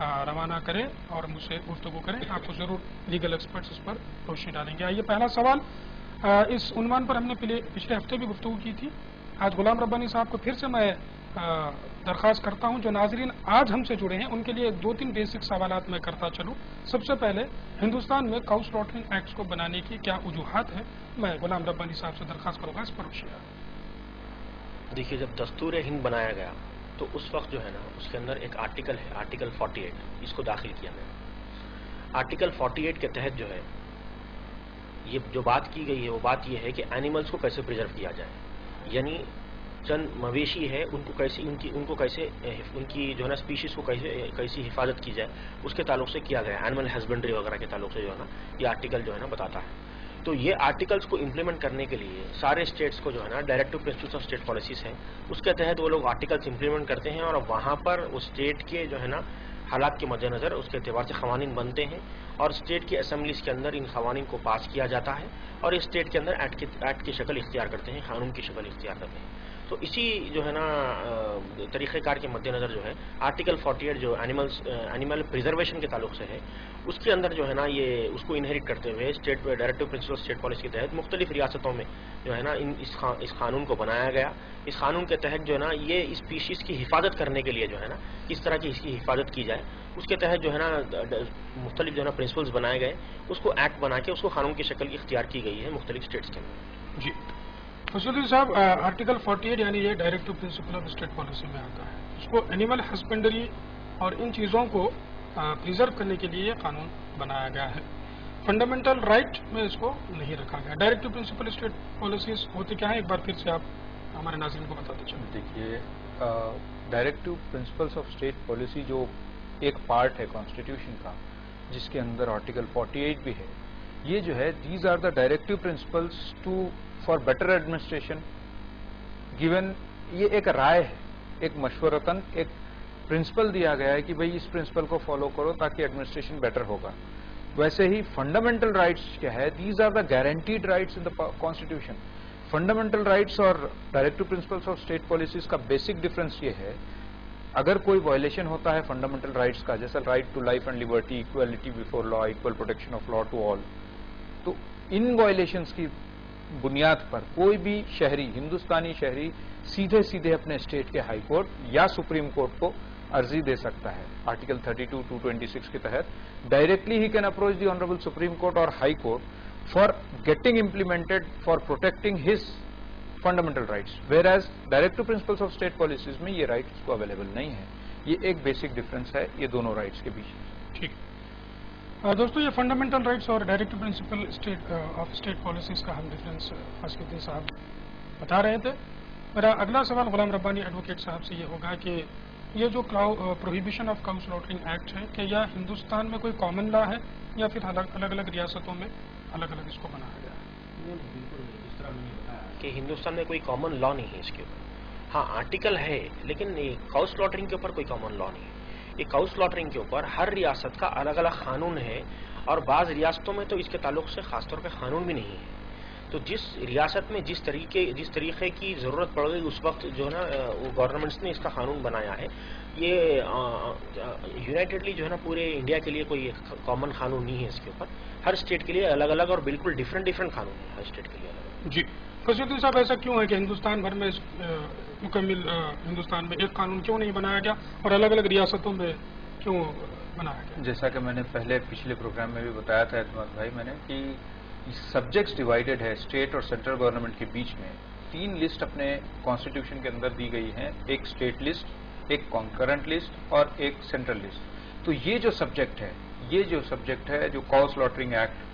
روانہ کریں اور مجھ سے گفتگو کریں. آپ کو ضرور لیگل ایکسپرٹس اس پر روشنی ڈالیں گے. آئیے پہلا سوال. اس عنوان پر ہم نے پچھلے ہفتے بھی گفتگو کی تھی. آج غلام ربانی صاحب کو پھر سے میں درخواست کرتا ہوں جو ناظرین آج ہم سے جڑے ہیں ان کے لیے 2-3 بیسک سوالات میں کرتا چلوں. سب سے پہلے ہندوستان میں کاؤ سلاٹرنگ ایکٹس کو بنانے کی کیا وجوہات ہیں؟ میں غلام ربانی صاحب سے درخواست کروں گا اس پر روشنی ڈالیں. دیکھیے، جب دستور ہند بنایا گیا تو اس وقت جو ہے نا اس کے اندر ایک آرٹیکل ہے، آرٹیکل 48، اس کو داخل کیا گیا. آرٹیکل 48 کے تحت جو ہے یہ جو بات کی گئی ہے وہ بات یہ ہے کہ اینیملز کو کیسے پریزرو کیا جائے، یعنی چند مویشی ہے ان کو کیسے ان کی جو ہے نا اسپیشیز کو کیسی حفاظت کی جائے اس کے تعلق سے کیا گیا. اینیمل ہسبینڈری وغیرہ کے تعلق سے جو ہے نا یہ آرٹیکل جو ہے نا بتاتا ہے. تو یہ آرٹیکلس کو امپلیمنٹ کرنے کے لیے سارے اسٹیٹس کو جو ہے نا directive principles of state policies ہیں، اس کے تحت وہ لوگ آرٹیکلس امپلیمنٹ کرتے ہیں اور وہاں پر اس اسٹیٹ کے جو ہے نا حالات کے مد نظر اس کے اعتبار سے قوانین بنتے ہیں اور اسٹیٹ کی اسمبلیز کے اندر ان قوانین کو پاس کیا جاتا ہے اور اسٹیٹ کے اندر ایکٹ کی شکل اختیار کرتے ہیں، قانون کی شکل اختیار کرتے ہیں. تو اسی جو ہے نا طریقہ کار کے مد نظر جو ہے آرٹیکل 48 جو اینیمل پریزرویشن کے تعلق سے ہے اس کے اندر جو ہے نا یہ اس کو انہیریٹ کرتے ہوئے state directive principle state policy کے تحت مختلف ریاستوں میں جو ہے نا اس قانون کو بنایا گیا. اس قانون کے تحت جو ہے نا یہ اسپیشیز کی حفاظت کرنے کے لیے جو ہے نا کس طرح کی اس کی حفاظت کی جائے اس کے تحت جو ہے نا مختلف جو ہے نا پرنسپلز بنائے گئے، اس کو ایکٹ بنا کے اس کو قانون کی شکل اختیار کی گئی ہے مختلف اسٹیٹس کے اندر. جی فصل صاحب، آرٹیکل 48 یعنی یہ directive principle of state policy میں آتا ہے. اس کو اینیمل ہسبینڈری اور ان چیزوں کو پریزرو کرنے کے لیے یہ قانون بنایا گیا ہے. فنڈامنٹل رائٹ میں اس کو نہیں رکھا گیا. ڈائریکٹو پرنسپل اسٹیٹ پالیسیز ہوتی کیا ہیں، ایک بار پھر سے آپ ہمارے ناظرین کو بتاتے چلیں. دیکھیے، directive principles of state policy جو ایک پارٹ ہے کانسٹیٹیوشن کا جس کے اندر آرٹیکل 48 بھی ہے، یہ جو ہے these are the directive principles for better administration given. یہ ایک رائے ہے، ایک مشورتاً ایک پرنسپل دیا گیا ہے کہ بھئی اس پرنسپل کو فالو کرو تاکہ ایڈمنسٹریشن بیٹر ہوگا. ویسے ہی فنڈامنٹل رائٹس کیا ہے، these are the guaranteed rights in the constitution. Fundamental rights اور directive principles of state policies کا بیسک ڈفرنس یہ ہے، اگر کوئی وائلیشن ہوتا ہے فنڈامنٹل رائٹس کا، جیسا right to life and liberty, equality before law, equal protection of law to all, تو ان وائلیشنس کی بنیاد پر کوئی بھی شہری، ہندوستانی شہری سیدھے اپنے اسٹیٹ کے ہائی کورٹ یا سپریم کورٹ کو عرضی دے سکتا ہے. آرٹیکل 32 226 کے تحت ڈائریکٹلی ہی can approach the honourable Supreme Court اور High Court for getting implemented for protecting his fundamental rights, whereas directive principles of state policies میں یہ رائٹس کو اویلیبل نہیں ہے. یہ ایک بیسک ڈفرنس ہے یہ دونوں رائٹس کے بیچ. ٹھیک دوستو، یہ فنڈامنٹل رائٹس اور directive principle of state policies کا ہم ڈفرینس فاسقدین صاحب بتا رہے تھے. میرا اگلا سوال غلام ربانی ایڈوکیٹ صاحب سے یہ ہوگا کہ یہ جو prohibition of cow slaughtering act ہے کہ یہ ہندوستان میں کوئی کامن لا ہے یا پھر الگ الگ ریاستوں میں الگ الگ اس کو بنایا گیا ہے؟ بالکل جس طرح میں نے بتایا کہ ہندوستان میں کوئی کامن لا نہیں ہے اس کے اوپر. ہاں آرٹیکل ہے لیکن کاؤ سلاٹرنگ کے اوپر کوئی کامن لا نہیں ہے. یہ کاؤ سلاٹرنگ کے اوپر ہر ریاست کا الگ الگ قانون ہے اور بعض ریاستوں میں تو اس کے تعلق سے خاص طور پہ قانون بھی نہیں ہے. تو جس ریاست میں جس طریقے کی ضرورت پڑ گئی اس وقت جو ہے نا گورنمنٹس نے اس کا قانون بنایا ہے. یہ یونائٹڈلی جو ہے نا پورے انڈیا کے لیے کوئی کامن قانون نہیں ہے اس کے اوپر. ہر اسٹیٹ کے لیے الگ الگ اور بالکل ڈفرینٹ قانون ہے ہر اسٹیٹ کے لیے الگ الگ. جی فصل الدین صاحب، ایسا کیوں ہے کہ ہندوستان بھر میں مکمل ہندوستان میں ایک قانون کیوں نہیں بنایا گیا اور الگ الگ ریاستوں میں کیوں بنایا گیا؟ جیسا کہ میں نے پچھلے پروگرام میں بھی بتایا تھا اعتماد بھائی میں نے کہ سبجیکٹس ڈیوائیڈڈ ہے اسٹیٹ اور سینٹرل گورنمنٹ کے بیچ میں. 3 لسٹ اپنے کانسٹیٹیوشن کے اندر دی گئی ہیں، ایک اسٹیٹ لسٹ، ایک کنکرنٹ لسٹ اور ایک سینٹرل لسٹ. تو یہ جو سبجیکٹ ہے جو cow slaughtering act,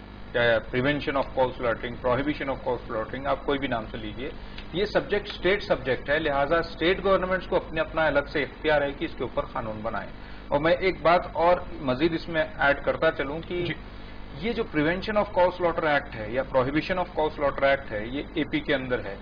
prevention of cow slaughtering, prohibition of cow slaughtering, آپ کوئی بھی نام سے لیجیے، یہ سبجیکٹ اسٹیٹ سبجیکٹ ہے. لہٰذا اسٹیٹ گورنمنٹس کو اپنا الگ سے اختیار ہے کہ اس کے اوپر قانون بنائیں. اور میں ایک بات اور مزید اس میں ایڈ کرتا چلوں کہ یہ جو prevention of cow slaughter act ہے یا prohibition of cow slaughter act ہے یہ اے پی کے اندر ہے.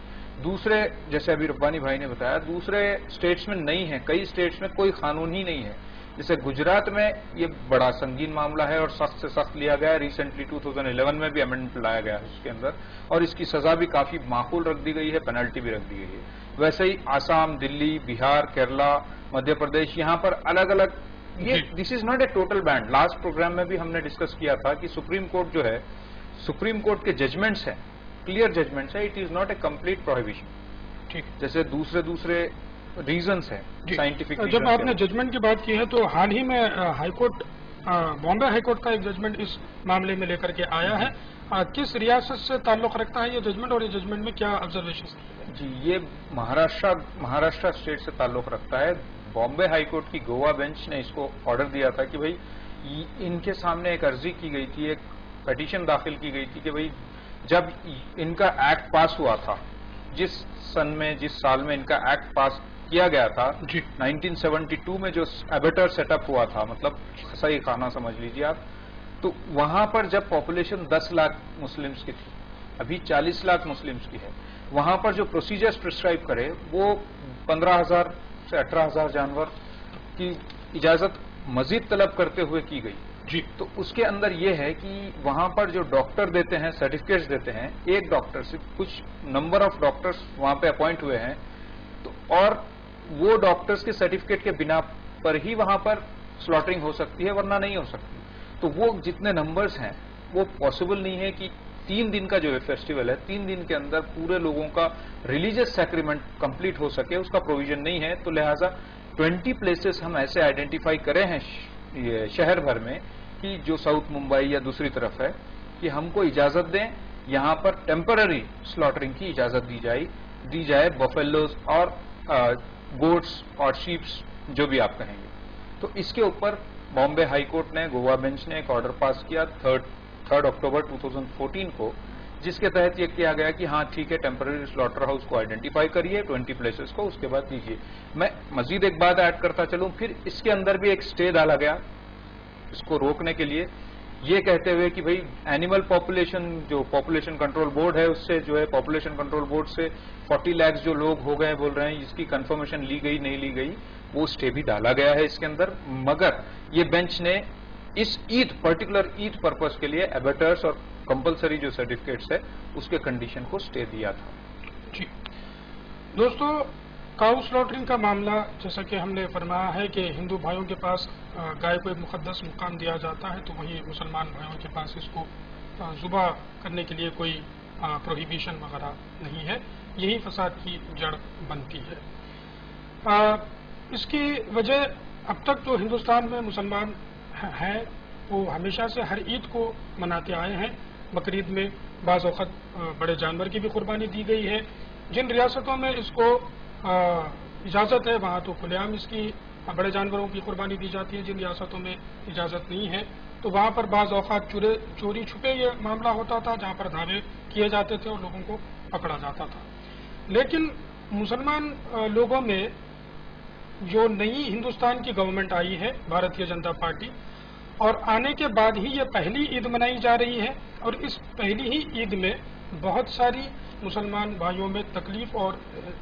دوسرے جیسے ابھی ربانی بھائی نے بتایا دوسرے اسٹیٹس میں نہیں ہے، کئی اسٹیٹس میں کوئی قانون ہی نہیں ہے. جیسے گجرات میں یہ بڑا سنگین معاملہ ہے اور سخت سے سخت لیا گیا ہے. ریسنٹلی 2011 میں بھی امینڈمنٹ لایا گیا ہے اس کے اندر اور اس کی سزا بھی کافی معقول رکھ دی گئی ہے، پینلٹی بھی رکھ دی گئی ہے. ویسے ہی آسام، دلی، بہار، کیرلا، مدھیہ پردیش، یہاں پر الگ الگ یہ this is not a total ban. Last programme میں بھی ہم نے ڈسکس کیا تھا کہ سپریم کورٹ جو ہے، سپریم کورٹ کے ججمنٹس ہیں، کلیئر ججمنٹس ہیں، it is not a complete prohibition. ٹھیک، جیسے دوسرے ریزنس ہیں سائنٹیفک. جب آپ نے ججمنٹ کی بات کی ہے تو حال ہی میں high court, Bombay high court کا ایک ججمنٹ اس معاملے میں لے کر کے آیا ہے. کس ریاست سے تعلق رکھتا ہے یہ ججمنٹ، اور یہ ججمنٹ میں کیا آبزرویشن؟ جی، یہ مہاراشٹر اسٹیٹ سے تعلق رکھتا ہے. بامبے ہائی کورٹ کی گوا بینچ نے اس کو آرڈر دیا تھا کہ بھائی ان کے سامنے ایک عرضی کی گئی تھی، ایک پٹیشن داخل کی گئی تھی کہ بھائی جب ان کا ایکٹ پاس ہوا تھا، جس سال میں ان کا ایکٹ پاس کیا گیا تھا 1972 میں، جو ایبیٹر سیٹ اپ ہوا تھا، مطلب صحیح خانہ سمجھ لیجیے آپ، تو وہاں پر جب پاپولیشن 10 لاکھ مسلمس کی تھی، ابھی 40 لاکھ مسلمس کی ہے، وہاں پر جو پروسیجرز پرسکرائب کرے وہ 15,000 سے 18,000 جانور کی اجازت مزید طلب کرتے ہوئے کی گئی. جی، تو اس کے اندر یہ ہے کہ وہاں پر جو ڈاکٹر دیتے ہیں، سرٹیفکیٹس دیتے ہیں، ایک ڈاکٹر سے کچھ نمبر آف ڈاکٹرز وہاں پہ اپوائنٹ ہوئے ہیں، تو اور وہ ڈاکٹرز کے سرٹیفکیٹ کے بنا پر ہی وہاں پر سلاٹرنگ ہو سکتی ہے، ورنہ نہیں ہو سکتی. تو وہ جتنے نمبرز ہیں وہ پاسبل نہیں ہے کہ 3 دن کا جو فیسٹیول ہے، 3 دن کے اندر پورے لوگوں کا ریلیجس سیکریمنٹ کمپلیٹ ہو سکے، اس کا پروویژن نہیں ہے. تو لہٰذا 20 پلیسز ہم ایسے آئیڈینٹیفائی کرے ہیں یہ شہر بھر میں کہ جو ساؤتھ ممبئی یا دوسری طرف ہے، کہ ہم کو اجازت دیں، یہاں پر ٹیمپرری سلاٹرنگ کی اجازت دی جائے بفیلوز اور گوٹس اور شیپس، جو بھی آپ کہیں گے. تو اس کے اوپر بامبے ہائی کورٹ نے، گوا بینچ نے ایک آرڈر پاس کیا 3 اکتوبر 2014 کو، جس کے تحت یہ کیا گیا کہ ہاں ٹھیک ہے، ٹیمپرری سلاٹر ہاؤس کو آئیڈینٹیفائی کریے 20 پلیسز کو، اس کے بعد دیجیے. میں مزید ایک بات ایڈ کرتا چلوں، پھر اس کے اندر بھی ایک اسٹے ڈالا گیا اس کو روکنے کے لیے، یہ کہتے ہوئے کہ بھئی اینیمل پاپولیشن، جو پاپولیشن کنٹرول بورڈ ہے، اس سے جو ہے پاپولیشن کنٹرول بورڈ سے 40 لاکھ جو لوگ ہو گئے بول رہے ہیں، اس کی کنفرمیشن لی گئی نہیں لی گئی، وہ اسٹے بھی ڈالا گیا ہے اس کے اندر. مگر یہ بینچ نے اس پرٹیکولر عید پرپز کے لیے ایبیٹرس اور کمپلسری جو سرٹیفکیٹس ہے اس کے کنڈیشن کو اسٹے دیا تھا. جی دوستو، کاؤ سلاٹرنگ کا معاملہ، جیسا کہ ہم نے فرمایا ہے کہ ہندو بھائیوں کے پاس گائے کو ایک مقدس مقام دیا جاتا ہے، تو وہی مسلمان بھائیوں کے پاس اس کو ذبح کرنے کے لیے کوئی پروہیبیشن وغیرہ نہیں ہے. یہی فساد کی جڑ بنتی ہے. اس کی وجہ اب تک جو ہندوستان میں مسلمان ہیں وہ ہمیشہ سے ہر عید کو مناتے آئے ہیں. بقرعید میں بعض اوقات بڑے جانور کی بھی قربانی دی گئی ہے. جن ریاستوں میں اس کو اجازت ہے وہاں تو کھلے عام اس کی بڑے جانوروں کی قربانی دی جاتی ہے. جن ریاستوں میں اجازت نہیں ہے تو وہاں پر بعض اوقات چوری چھپے یہ معاملہ ہوتا تھا، جہاں پر دھاوے کیے جاتے تھے اور لوگوں کو پکڑا جاتا تھا. لیکن مسلمان لوگوں میں جو نئی ہندوستان کی گورنمنٹ آئی ہے، بھارتیہ جنتا پارٹی، اور آنے کے بعد ہی یہ پہلی عید منائی جا رہی ہے، اور اس پہلی ہی عید میں بہت ساری مسلمان بھائیوں میں تکلیف اور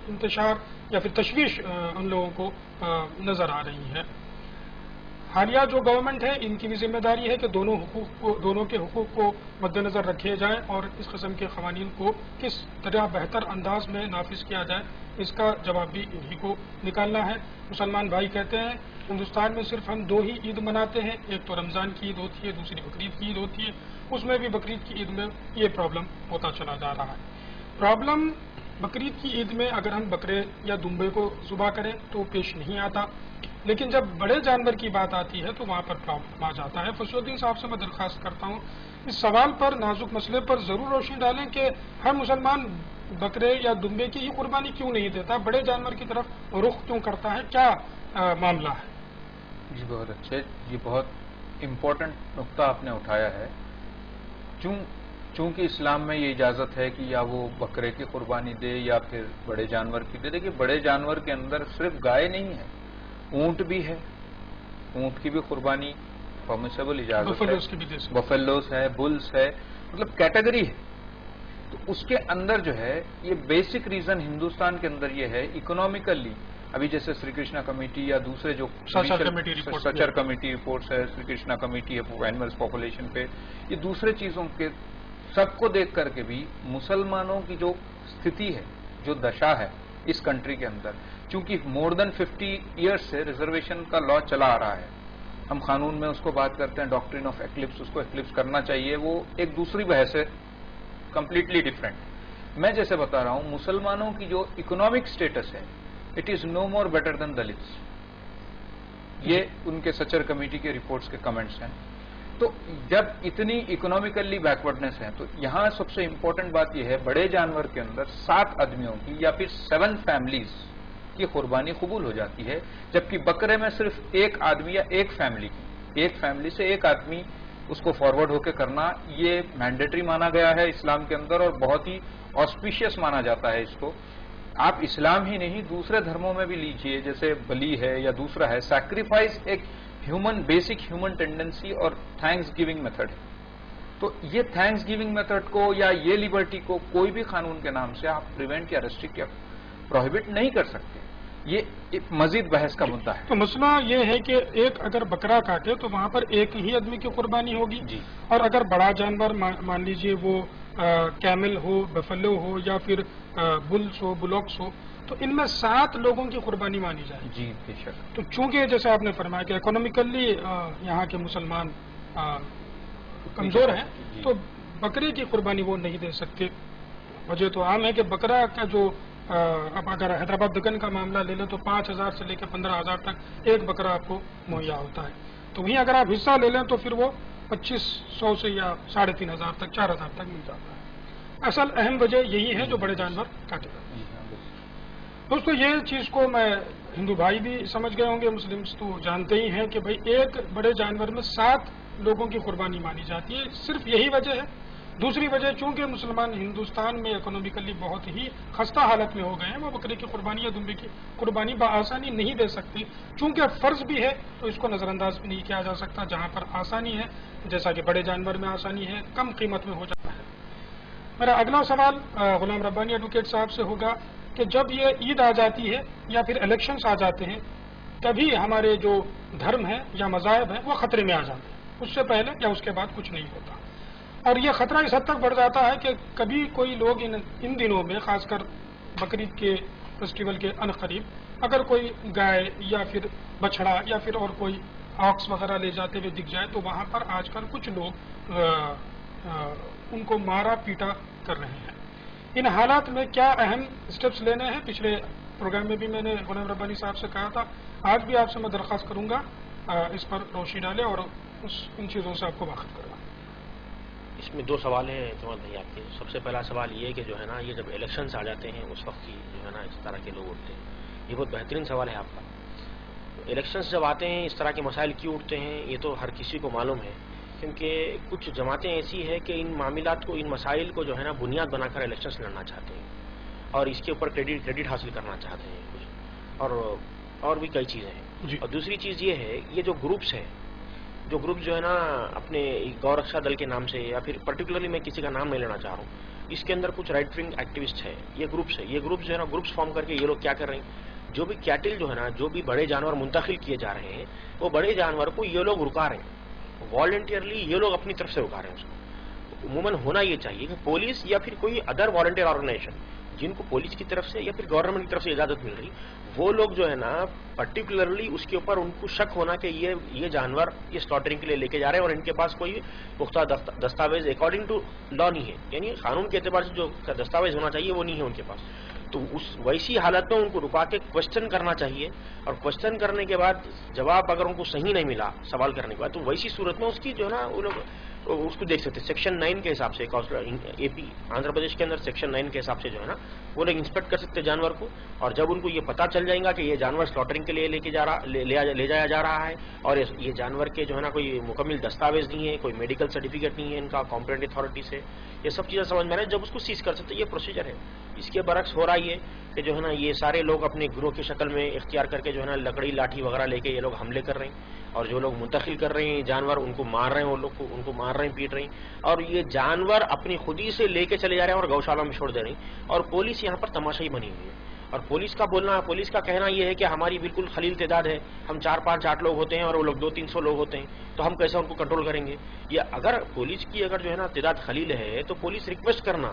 انتشار یا پھر تشویش ان لوگوں کو نظر آ رہی ہے. حالیہ جو گورنمنٹ ہے ان کی بھی ذمہ داری ہے کہ دونوں کے حقوق کو مد نظر رکھے جائیں اور اس قسم کے قوانین کو کس طرح بہتر انداز میں نافذ کیا جائے، اس کا جواب بھی انہی کو نکالنا ہے. مسلمان بھائی کہتے ہیں ہندوستان میں صرف ہم 2 ہی عید مناتے ہیں، ایک تو رمضان کی عید ہوتی ہے، دوسری بقرعید کی عید ہوتی ہے. اس میں بھی بقرعید کی عید میں یہ پرابلم ہوتا چلا جا رہا ہے. پرابلم بقرعید کی عید میں اگر ہم بکرے یا دمبے کو ذبح کریں تو پیش نہیں آتا، لیکن جب بڑے جانور کی بات آتی ہے تو وہاں پر پرابلم آ جاتا ہے. فصیح الدین صاحب سے میں درخواست کرتا ہوں اس سوال پر، نازک مسئلے پر ضرور روشنی ڈالیں کہ ہر مسلمان بکرے یا دمبے کی ہی قربانی کیوں نہیں دیتا، بڑے جانور کی طرف رخ کیوں کرتا ہے، کیا معاملہ ہے؟ جی بہت اچھے، یہ بہت امپورٹنٹ نقطہ آپ نے اٹھایا ہے. چونکہ اسلام میں یہ اجازت ہے کہ یا وہ بکرے کی قربانی دے یا پھر بڑے جانور کی دے. دیکھیے بڑے جانور کے اندر صرف گائے نہیں ہے، اونٹ بھی ہے، اونٹ کی بھی قربانی پرمیسیبل اجازت ہے، بفیلوز ہے، بلز ہے، مطلب کیٹیگری ہے. تو اس کے اندر جو ہے یہ بیسک ریزن ہندوستان کے اندر یہ ہے اکنامیکلی. ابھی جیسے سری کرشنا کمیٹی یا دوسرے جو سچر کمیٹی رپورٹس ہے، سری کرشنا کمیٹی ہے اینیملز پاپولیشن پہ، یہ دوسرے چیزوں کے سب کو دیکھ کر کے بھی مسلمانوں کی جو استھتی ہے، جو دشا ہے اس کنٹری کے اندر، چونکہ مور دین 50 ایئرس سے ریزرویشن کا لا چلا آ رہا ہے ہم قانون میں اس کو بات کرتے ہیں ڈاکٹرین آف ایکلپس، اس کو ایکلپس کرنا چاہیے، وہ ایک دوسری بحث ہے، کمپلیٹلی ڈفرینٹ۔ میں جیسے بتا رہا ہوں مسلمانوں کی جو اکنامک سٹیٹس ہے it is no more better than Dalits, یہ ان کے سچر کمیٹی کے رپورٹس کے کمنٹس ہیں۔ تو جب اتنی اکنامیکلی بیکورڈنس ہے تو یہاں سب سے امپورٹنٹ بات یہ ہے بڑے جانور کے اندر 7 آدمیوں کی یا پھر 7 فیملیز کی قربانی قبول ہو جاتی ہے، جبکہ بکرے میں صرف 1 آدمی یا 1 فیملی کی، 1 فیملی سے 1 آدمی اس کو فارورڈ ہو کے کرنا یہ مینڈیٹری مانا گیا ہے اسلام کے اندر اور بہت ہی آسپیشیس مانا جاتا ہے اس کو۔ آپ اسلام ہی نہیں دوسرے دھرموں میں بھی لیجئے، جیسے بلی ہے یا دوسرا ہے، سیکریفائس ایک بیسک ہیومن ٹینڈنسی اور تھینکس گیونگ میتھڈ ہے۔ تو یہ تھینکس گیونگ میتھڈ کو یا یہ لبرٹی کو کوئی بھی قانون کے نام سے آپ پریونٹ یا ریسٹرکٹ یا پروہیبٹ نہیں کر سکتے، یہ ایک مزید بحث کا مدعا ہے۔ تو مسئلہ یہ ہے کہ ایک اگر بکرا کاٹے تو وہاں پر ایک ہی آدمی کی قربانی ہوگی، جی، اور اگر بڑا جانور مان لیجئے وہ کیمل ہو، بفلو ہو یا پھر بلس ہو، بلوکس ہو، تو ان میں 7 لوگوں کی قربانی مانی جائے گی۔ جی بے شک۔ تو چونکہ جیسے آپ نے فرمایا کہ اکنامیکلی یہاں کے مسلمان کمزور ہیں تو بکرے کی قربانی وہ نہیں دے سکتے۔ وجہ تو عام ہے کہ بکرا کا جو اب اگر حیدرآباد دکن کا معاملہ لے لیں تو 5,000 سے لے کے 15,000 تک ایک بکرا آپ کو مہیا ہوتا ہے، تو وہیں اگر آپ حصہ لے لیں تو پھر وہ 2,500 سے یا 3,500 تک 4,000 تک مل جاتا ہے۔ اصل اہم وجہ یہی ہے جو بڑے جانور کاٹے جاتے ہیں۔ دوستو یہ چیز کو میں ہندو بھائی بھی سمجھ گئے ہوں گے، مسلمس تو جانتے ہی ہیں کہ بھئی ایک بڑے جانور میں 7 لوگوں کی قربانی مانی جاتی ہے، صرف یہی وجہ ہے۔ دوسری وجہ چونکہ مسلمان ہندوستان میں اکنامیکلی بہت ہی خستہ حالت میں ہو گئے ہیں، وہ بکرے کی قربانی یا دمبے کی قربانی بآسانی نہیں دے سکتے، چونکہ فرض بھی ہے تو اس کو نظر انداز بھی نہیں کیا جا سکتا۔ جہاں پر آسانی ہے جیسا کہ بڑے جانور میں آسانی ہے، کم قیمت میں ہو جاتا ہے۔ میرا اگلا سوال غلام ربانی ایڈوکیٹ صاحب سے ہوگا کہ جب یہ عید آ جاتی ہے یا پھر الیکشنز آ جاتے ہیں تبھی ہمارے جو دھرم ہے یا مذاہب ہیں وہ خطرے میں آ جاتے ہیں، اس سے پہلے یا اس کے بعد کچھ نہیں ہوتا، اور یہ خطرہ اس حد تک بڑھ جاتا ہے کہ کبھی کوئی لوگ ان دنوں میں خاص کر بقرعید کے فیسٹیول کے ان قریب اگر کوئی گائے یا پھر بچھڑا یا پھر اور کوئی آکس وغیرہ لے جاتے ہوئے دکھ جائے تو وہاں پر آج کل کچھ لوگ ان کو مارا پیٹا کر رہے ہیں۔ ان حالات میں کیا اہم اسٹیپس لینے ہیں؟ پچھلے پروگرام میں بھی میں نے غلام ربانی صاحب سے کہا تھا، آج بھی آپ سے میں درخواست کروں گا اس پر روشنی ڈالیں اور ان چیزوں سے آپ کو واقف کروائیں۔ اس میں 2 سوال ہیں اعتماد بھائی آپ کے۔ سب سے پہلا سوال یہ ہے کہ جو ہے نا یہ جب الیکشنز آ جاتے ہیں اس وقت کی جو ہے نا اس طرح کے لوگ اٹھتے ہیں، یہ بہت بہترین سوال ہے آپ کا۔ الیکشنز جب آتے ہیں اس طرح کے مسائل کیوں اٹھتے ہیں یہ تو ہر کسی کو معلوم ہے، کیونکہ کچھ جماعتیں ایسی ہیں کہ ان معاملات کو، ان مسائل کو جو ہے نا بنیاد بنا کر الیکشنز لڑنا چاہتے ہیں اور اس کے اوپر کریڈٹ حاصل کرنا چاہتے ہیں کچھ، اور بھی کئی چیزیں ہیں۔ اور دوسری چیز یہ ہے یہ جو گروپس ہیں، جو گروپ جو ہے نا اپنے گو رکشا دل کے نام سے یا پھر پرٹیکولرلی میں کسی کا نام نہیں لینا چاہ رہا ہوں، اس کے اندر کچھ رائٹ ونگ ایکٹیوسٹ ہے، یہ گروپس ہے، یہ گروپس جو ہے نا گروپس فارم کر کے یہ لوگ کیا کر رہے ہیں، جو بھی کیٹل جو ہے نا جو بھی بڑے جانور منتقل کیے جا رہے ہیں وہ بڑے جانور کو یہ لوگ رکا رہے ہیں، والنٹیئرلی یہ لوگ اپنی طرف سے رکا رہے ہیں اس کو۔ عموماً ہونا یہ چاہیے کہ پولیس یا پھر کوئی ادر والنٹیئر آرگنائزیشن جن کو پولیس کی طرف سے یا پھر گورنمنٹ کی طرف سے اجازت مل رہی، وہ لوگ جو ہے نا پرٹیکولرلی اس کے اوپر ان کو شک ہونا کہ یہ جانور یہ سلاٹرنگ کے لیے لے کے جا رہے ہیں اور ان کے پاس کوئی پختہ دستاویز اکارڈنگ ٹو لا نہیں ہے، یعنی قانون کے اعتبار سے جو دستاویز ہونا چاہیے وہ نہیں ہے ان کے پاس، تو اس ویسی حالت میں ان کو رکا کے کوشچن کرنا چاہیے، اور کوشچن کرنے کے بعد جواب اگر ان کو صحیح نہیں ملا سوال کرنے کے بعد تو ویسی صورت میں اس کی جو ہے نا وہ لوگ اس کو دیکھ سکتے، سیکشن 9 کے حساب سے اے پی آندھرا پردیش کے اندر سیکشن 9 کے حساب سے جو ہے نا وہ لوگ انسپیکٹ کر سکتے جانور کو، اور جب ان کو یہ پتہ چل جائے گا کہ یہ جانور سلاٹرنگ کے لیے لے جایا جا رہا ہے اور یہ جانور کے جو ہے نا کوئی مکمل دستاویز نہیں ہے، کوئی میڈیکل سرٹیفکیٹ نہیں ہے ان کا کمپیٹنٹ اتھارٹی سے، یہ سب چیزیں سمجھ میں آ رہی ہے، جب اس کو سیز کر سکتے، یہ پروسیجر ہے۔ اس کے برعکس ہو رہا یہ کہ جو ہے نا یہ سارے لوگ اپنے گروہ کی شکل میں اختیار کر کے جو ہے نا لکڑی لاٹھی وغیرہ لے کے یہ لوگ حملے کر رہے ہیں، اور جو لوگ منتقل کر رہے ہیں جانور ان کو مار رہے ہیں، وہ لوگ کو ان کو مار رہے ہیں، پیٹ رہے ہیں، اور یہ جانور اپنی خودی سے لے کے چلے جا رہے ہیں اور گوشالوں میں چھوڑ دے رہے ہیں، اور پولیس یہاں پر تماشائی بنی ہوئی ہے۔ اور پولیس کا کہنا یہ ہے کہ ہماری بالکل خلیل تعداد ہے، ہم 4 5 8 لوگ ہوتے ہیں اور وہ لوگ 200 300 لوگ ہوتے ہیں، تو ہم کیسے ان کو کنٹرول کریں گے؟ یہ اگر پولیس کی اگر جو ہے نا تعداد خلیل ہے تو پولیس ریکویسٹ کرنا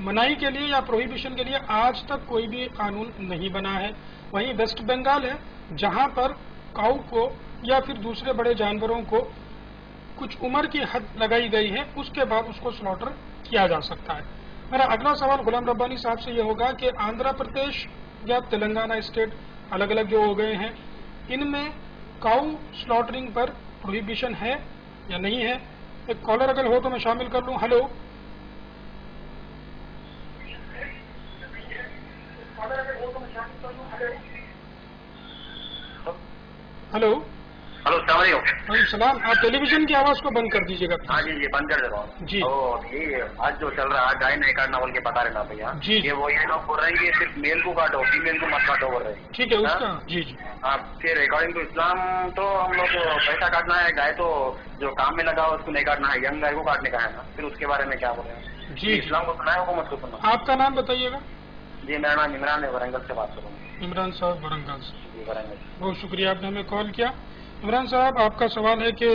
منائی کے لیے یا پروہیبیشن کے لیے آج تک کوئی بھی قانون نہیں بنا ہے. وہیں ویسٹ بنگال ہے جہاں پر کاؤ کو یا پھر دوسرے بڑے جانوروں کو کچھ عمر کی حد لگائی گئی ہے, اس کے بعد اس کو سلاٹر کیا جا سکتا ہے. میرا اگلا سوال غلام ربانی صاحب سے یہ ہوگا کہ آندھرا پردیش یا تلنگانہ اسٹیٹ الگ الگ جو ہو گئے ہیں, ان میں کاؤ سلاٹرنگ پر پروہیبیشن ہے یا نہیں ہے؟ ایک کالر اگر ہو تو میں شامل کر لوں. Hello hello. ہلو السلام علیکم. وعلیکم السلام. آپ ٹیلی ویژن کی آواز کو بند کر دیجیے گا. ہاں جی بند کر دیتا ہوں. جی. یہ آج جو چل رہا ہے گائے نہیں کاٹنا بول کے بتا رہے نا بھیا. جی. یہ وہ یہ لوگ بول رہے ہیں کہ صرف میل کو کاٹو, فیمیل کو مت کاٹو بول رہے ہیں. ٹھیک ہے اس کا. جی جی. ہاں پھر اکارڈنگ ٹو اسلام تو ہم لوگ کو پیسہ کاٹنا ہے, گائے تو جو کام میں لگا اس کو نہیں کاٹنا ہے, ینگ گائے کو کاٹنے کا ہے نا. پھر اس کے بارے میں کیا بول رہے ہیں؟ جی. اسلام کو سنا ہے, حکومت کو سنا. آپ کا نام بتائیے گا. جی میرا نام عمران ہے, ورنگل سے بات کروں گا. عمران صاحب ورنگل سے. جی ورنگل. بہت شکریہ آپ نے ہمیں کال کیا. عمران صاحب آپ کا سوال ہے کہ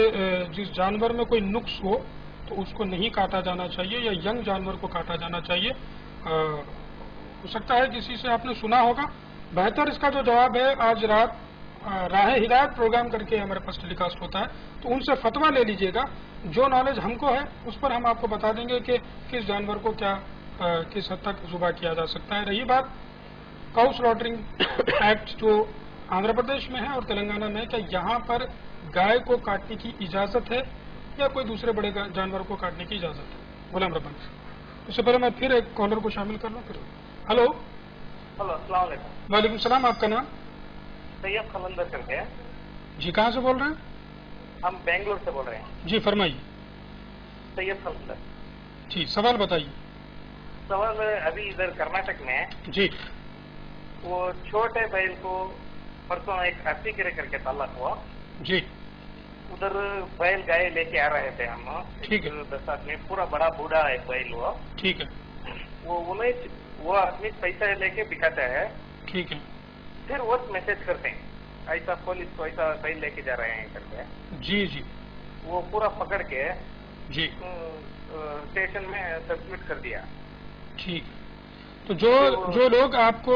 جس جانور میں کوئی نقص ہو تو اس کو نہیں کاٹا جانا چاہیے یا ینگ جانور کو کاٹا جانا چاہیے. ہو سکتا ہے کسی سے آپ نے سنا ہوگا. بہتر اس کا جو جواب ہے آج رات راہ ہدایت پروگرام کر کے ہمارے پاس ٹیلی کاسٹ ہوتا ہے, تو ان سے فتویٰ لے لیجئے گا. جو نالج ہم کو ہے اس پر ہم آپ کو بتا دیں گے کہ کس جانور کو کیا کس حد تک ذبح کیا جا سکتا ہے. رہی بات کاؤ سلاٹرنگ ایکٹ جو آندھرا پردیش میں ہے اور تلنگانہ میں, کیا یہاں پر گائے کو کاٹنے کی اجازت ہے یا کوئی دوسرے بڑے جانور کو کاٹنے کی اجازت ہے؟ غلام ربانی. اس سے پہلے میں پھر ایک کالر کو شامل کر لوں. پھر ہلو. ہلو السلام علیکم. وعلیکم السلام. آپ کا نام؟ سید خلندر کر کے. جی کہاں سے بول رہے ہیں؟ ہم بنگلور سے بول رہے ہیں. جی فرمائیے. سید خلندر. جی سوال بتائیے. سوال ابھی ادھر کرناٹک میں جی وہ چھوٹے بیل کو پرسوں ایک ہرسی گرے کر کے تعلق ہوا. جی. ادھر بیل گائے لے کے آ رہے تھے ہم. ٹھیک ہے. 10 آدمی پورا بڑا بوڑھا ایک بیل ہوا. ٹھیک ہے. وہ آدمی پیسے لے کے بکاتا ہے. ٹھیک ہے. پھر وہ میسج کرتے ہیں ایسا پولیس کو ایسا بیل لے کے جا رہے ہیں کر کے. جی جی. وہ پورا پکڑ کے جی اسٹیشن میں سبمٹ کر دیا. ٹھیک. تو جو لوگ آپ کو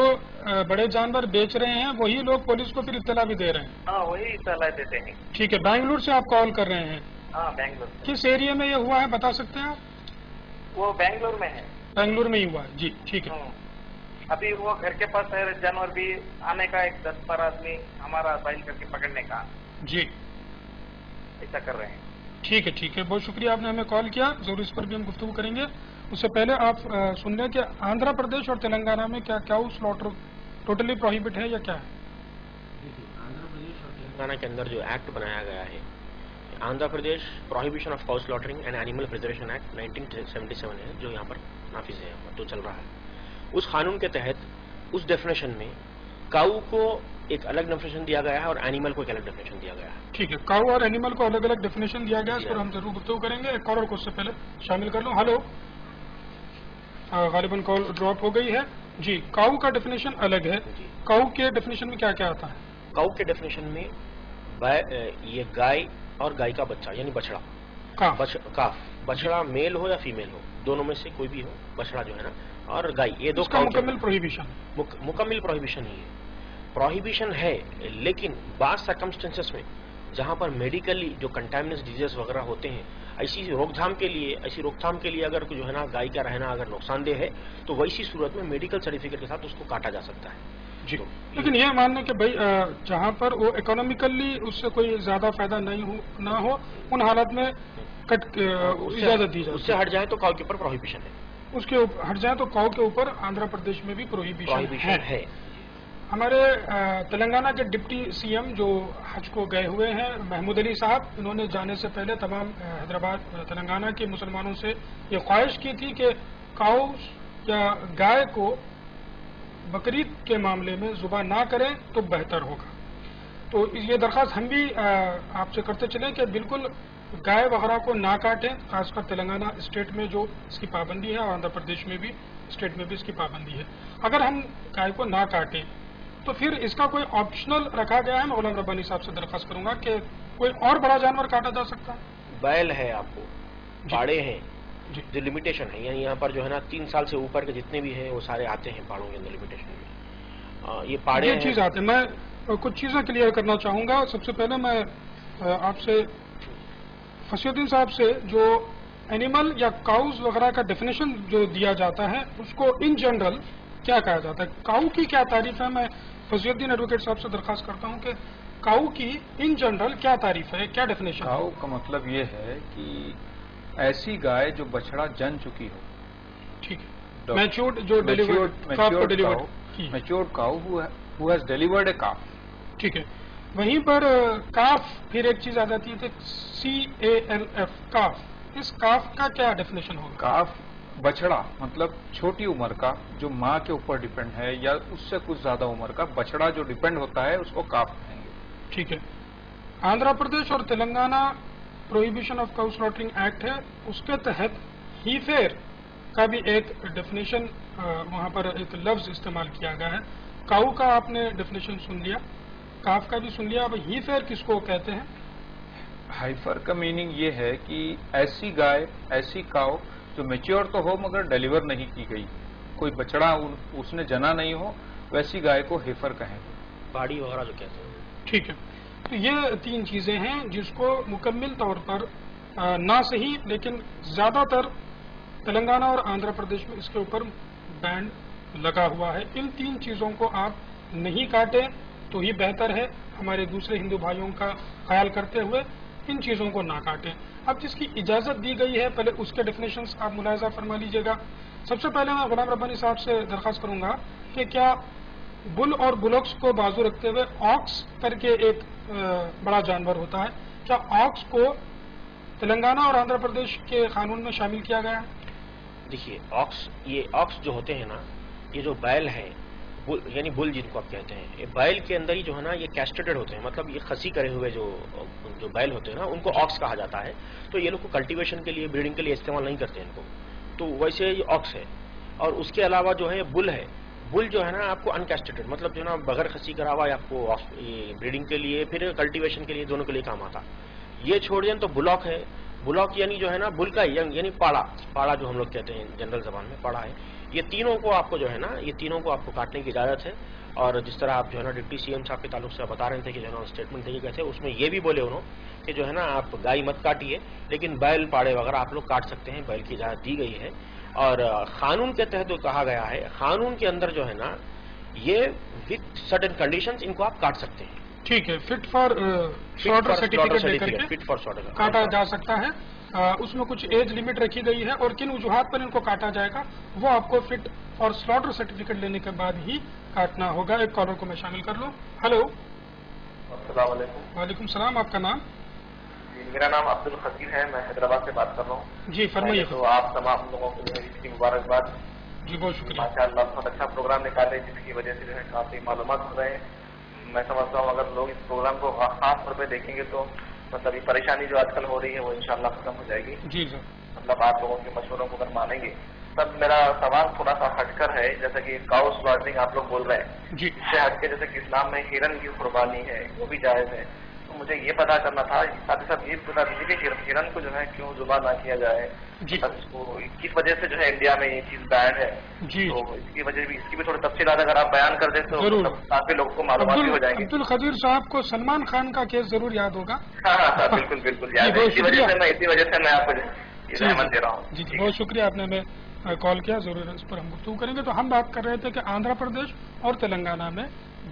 بڑے جانور بیچ رہے ہیں وہی لوگ پولیس کو پھر اطلاع بھی دے رہے ہیں؟ ہاں وہی اطلاع دیتے ہیں. ٹھیک ہے. بنگلور سے آپ کال کر رہے ہیں؟ ہاں بنگلور. کس ایریا میں یہ ہوا ہے بتا سکتے ہیں آپ؟ وہ بنگلور میں ہے. بنگلور میں ہی ہوا ہے. جی ٹھیک ہے. ابھی وہ گھر کے پاس ہے جانور بھی آنے کا, ایک 10-12 آدمی ہمارا بیل کر کے پکڑنے کا. جی ایسا کر رہے ہیں. ٹھیک ہے. ٹھیک ہے. بہت شکریہ آپ نے ہمیں کال کیا. ضرور اس پر بھی ہم گفتگو کریں گے. اس سے پہلے آپ سن لیں کہ آندھرا پردیش اور تلنگانہ میں کیا کاؤ سلاٹر ٹوٹلی پروہیبٹ ہے یا کیا ہے؟ آندھرا پردیش اور تلنگانہ کے اندر جو ایکٹ بنایا گیا ہے, Andhra Pradesh prohibition of cow slaughtering and animal preservation act 1977 ہے, جو یہاں پر نافذ ہے, تو چل رہا ہے. اس قانون کے تحت اس ڈیفینیشن میں کاؤ کو ایک الگ ڈیفینیشن دیا گیا ہے اور اینیمل کو ایک الگ ڈیفینیشن دیا گیا ہے. ٹھیک ہے. کاؤ اور اینیمل کو الگ الگ ڈیفینیشن دیا گیا, اس پر ہم ضرور گفتگو کریں گے. ایک کالر کو اس سے پہلے شامل کر لوں. ہلو. غالباً کال ڈراپ ہو گئی ہے. جی کاؤ کا ڈیفینیشن الگ ہے. کاؤ کے ڈیفینیشن میں کیا کیا آتا ہے؟ کاؤ کے ڈیفینیشن میں یہ گائے اور گائے کا بچہ یعنی بچڑا, کاف, بچڑا میل ہو یا فیمیل ہو, دونوں میں سے کوئی بھی ہو, بچڑا جو ہے نا, اور گائے, یہ دو کا مکمل پروہیبیشن. مکمل پروہیبیشن ہی ہے. پروہیبیشن ہے لیکن بعض سرکمسٹینسز میں جہاں پر میڈیکلی جو کنٹامنس ڈیزیز وغیرہ ہوتے ہیں, ایسی روک تھام کے لیے اگر جو ہے نا گائے کا رہنا اگر نقصان دہ ہے تو ویسی صورت میں میڈیکل سرٹیفکیٹ کے ساتھ اس کو کاٹا جا سکتا ہے. جی. لیکن یہ ماننا کہ بھائی جہاں پر وہ اکنامیکلی اس سے کوئی زیادہ فائدہ نہ ہو ان حالات میں اجازت دی جائے. اس سے ہٹ جائے تو کاؤ کے اوپر پروہیبیشن ہے. اس کے ہٹ جائے تو کاؤ کے اوپر آندھرا پردیش میں بھی پروہیبیشن ہے. ہمارے تلنگانہ کے ڈپٹی سی ایم جو حج کو گئے ہوئے ہیں محمود علی صاحب, انہوں نے جانے سے پہلے تمام حیدرآباد تلنگانہ کے مسلمانوں سے یہ خواہش کی تھی کہ کاؤ یا گائے کو بقرعید کے معاملے میں ذبح نہ کریں تو بہتر ہوگا. تو یہ درخواست ہم بھی آپ سے کرتے چلیں کہ بالکل گائے وغیرہ کو نہ کاٹیں, خاص کر تلنگانہ اسٹیٹ میں جو اس کی پابندی ہے, اور آندھرا پردیش میں بھی اسٹیٹ میں بھی اس کی پابندی ہے. اگر ہم گائے کو نہ کاٹیں تو پھر اس کا کوئی آپشنل رکھا گیا ہے. میں غلام ربانی صاحب سے درخواست کروں گا کہ کوئی اور بڑا جانور کاٹا جا سکتا ہے. بیل ہے, آپ کو پاڑے ہیں, جو لمیٹیشن ہے، یعنی یہاں پر جو ہے نا 3 سال سے اوپر کے جتنے بھی ہیں وہ سارے آتے ہیں پاڑوں کے اندر لمیٹیشن میں. یہ پاڑے یہ چیز آتے ہیں. میں کچھ چیزیں کلیئر کرنا چاہوں گا. سب سے پہلے میں آپ سے فصیح الدین صاحب سے جو اینیمل یا کاؤز وغیرہ کا ڈیفینیشن جو دیا جاتا ہے اس کو ان جنرل کیا کہا جاتا ہے؟ کاؤ کی کیا تعریف ہے؟ میں فصیح الدین ایڈوکیٹ صاحب سے درخواست کرتا ہوں کہ کاؤ کی ان جنرل کیا تعریف ہے، کیا ڈیفینیشن؟ کاؤ کا مطلب یہ ہے کہ ایسی گائے جو بچڑا جن چکی ہو. ٹھیک ہے. میچورڈ جو میچورڈ کاؤ ہو ہیز ڈیلیورڈ اے کاف. ٹھیک ہے. وہیں پر کاف پھر ایک چیز آ جاتی ہے CALF کاف. اس کاف کا کیا ڈیفینیشن ہوگا؟ کاف بچڑا مطلب چھوٹی عمر کا جو ماں کے اوپر ڈیپینڈ ہے یا اس سے کچھ زیادہ عمر کا بچڑا جو ڈیپینڈ ہوتا ہے اس کو کاف کہیں گے. ٹھیک ہے. آندھرا پردیش اور Telangana prohibition of cow slaughtering act ہے، اس کے تحت ہی فیر کا بھی ایک ڈیفینیشن وہاں پر ایک لفظ استعمال کیا گیا ہے. کاؤ کا آپ نے ڈیفینیشن سن لیا، کاف کا بھی سن لیا. اب ہی فیر کس کو کہتے ہیں؟ ہائیفر کا میننگ یہ ہے کہ ایسی گائے ایسی کاؤ جو میچیور تو ہو مگر ڈیلیور نہیں کی گئی، کوئی بچڑا اس نے جنا نہیں ہو، ویسی گائے کو ہیفر کہیں گے. پاڑی وغیرہ جو کہتے ہیں. ٹھیک ہے. تو یہ 3 چیزیں ہیں جس کو مکمل طور پر نہ صحیح لیکن زیادہ تر تلنگانہ اور آندھرا پردیش میں اس کے اوپر بین لگا ہوا ہے. ان 3 چیزوں کو آپ نہیں کاٹیں تو ہی بہتر ہے. ہمارے دوسرے ہندو بھائیوں کا خیال کرتے ہوئے ان چیزوں کو نہ کاٹیں. اب جس کی اجازت دی گئی ہے پہلے اس کے ڈیفینیشنز آپ ملاحظہ فرما لیجیے گا. سب سے پہلے میں غلام ربانی صاحب سے درخواست کروں گا کہ کیا بل اور بلوکس کو بازو رکھتے ہوئے آکس کر کے ایک بڑا جانور ہوتا ہے، کیا آکس کو تلنگانہ اور آندھرا پردیش کے قانون میں شامل کیا گیا ہے؟ دیکھیے یہ آکس جو ہوتے ہیں نا، یہ جو بیل ہیں یعنی بل جن کو آپ کہتے ہیں، یہ بیل کے اندر ہی جو ہے نا یہ کیسٹریٹڈ ہوتے ہیں، مطلب یہ خسی کرے ہوئے جو بیل ہوتے ہیں نا ان کو آکس کہا جاتا ہے. تو یہ لوگ کو کلٹیویشن کے لیے بریڈنگ کے لیے استعمال نہیں کرتے ان کو، تو ویسے یہ آکس ہے. اور اس کے علاوہ جو ہے بل ہے، بل جو ہے نا آپ کو انکیسٹریٹڈ مطلب جو ہے نا بغیر خسی کرا ہوا آپ کو یہ بریڈنگ کے لیے پھر کلٹیویشن کے لیے دونوں کے لیے کام آتا. یہ چھوڑ دیں تو بلاک ہے. بلاک یعنی جو ہے نا بل کا ینگ یعنی پاڑا جو ہم لوگ کہتے ہیں جنرل زبان میں پاڑا ہے. یہ تینوں کو آپ کو جو ہے نا یہ تینوں کو آپ کو کاٹنے کی اجازت ہے. اور جس طرح آپ جو ہے نا ڈپٹی CM صاحب کے تعلق سے بتا رہے تھے کہ جو ہے نا اسٹیٹمنٹ دیے گئے تھے اس میں یہ بھی بولے انہوں کہ جو ہے نا آپ گائے مت کاٹیے لیکن بیل پاڑے وغیرہ آپ لوگ کاٹ سکتے ہیں، بیل کی اجازت دی گئی ہے. اور قانون کے تحت جو کہا گیا ہے، قانون کے اندر جو ہے نا یہ وتھ سرٹن کنڈیشنز ان کو آپ کاٹ سکتے ہیں. ٹھیک ہے. فٹ فار سلاٹر سرٹیفکیٹ لے کر کے کاٹا جا سکتا ہے. اس میں کچھ ایج لمٹ رکھی گئی ہے اور کن وجوہات پر ان کو کاٹا جائے گا وہ آپ کو فٹ اور سلاٹر سرٹیفکیٹ لینے کے بعد ہی کاٹنا ہوگا. ایک کالر کو میں شامل کر لوں. ہلو. السلام علیکم. وعلیکم السلام. آپ کا نام؟ میرا نام عبد الخیر ہے، میں حیدرآباد سے بات کر رہا ہوں. جی فرمائیے. تو آپ تمام لوگوں کو جو ہے اس کی مبارکباد. جی بہت شکریہ. ماشاء اللہ بہت اچھا پروگرام نکالے جس کی وجہ سے جو ہے کافی معلومات ہو رہے ہیں. میں سمجھتا ہوں اگر لوگ اس پروگرام کو خاص طور پہ دیکھیں گے تو مطلب یہ پریشانی جو آج کل ہو رہی ہے وہ انشاءاللہ ختم ہو جائے گی. جی سر. مطلب آپ لوگوں کے مشوروں کو اگر مانیں گے. تب میرا سوال تھوڑا سا ہٹ کر ہے، جیسا کہ کاؤ سلاٹرنگ آپ لوگ بول رہے ہیں، جی اس سے ہٹ کے جیسے کہ اسلام میں ہرن کی قربانی ہے وہ بھی جائز ہے. تو مجھے یہ پتا کرنا تھا، ساتھ ہی ساتھ یہ بتا دیجیے کہ ہرن کو جو ہے کیوں ذبح نہ کیا جائے، جی اس کو کس وجہ سے جو ہے انڈیا میں یہ چیز بین ہے. جی تو اس کی وجہ بھی اس کی بھی تھوڑی تفصیلات اگر آپ بیان کر دیں تو ضرور. کافی لوگوں کو معلومات بھی ہو جائیں گی. عبد الخیر صاحب کو سلمان خان کا کیس ضرور یاد ہوگا. ہاں ہاں بالکل بالکل یاد ہے. اسی وجہ سے میں آپ کو یہ رحمت دے رہا ہوں. جی جی بہت شکریہ آپ نے ہمیں کال کیا. ضرور اس پر ہم گفتگو کریں گے. تو ہم بات کر رہے تھے کہ آندھرا پردیش اور تلنگانہ میں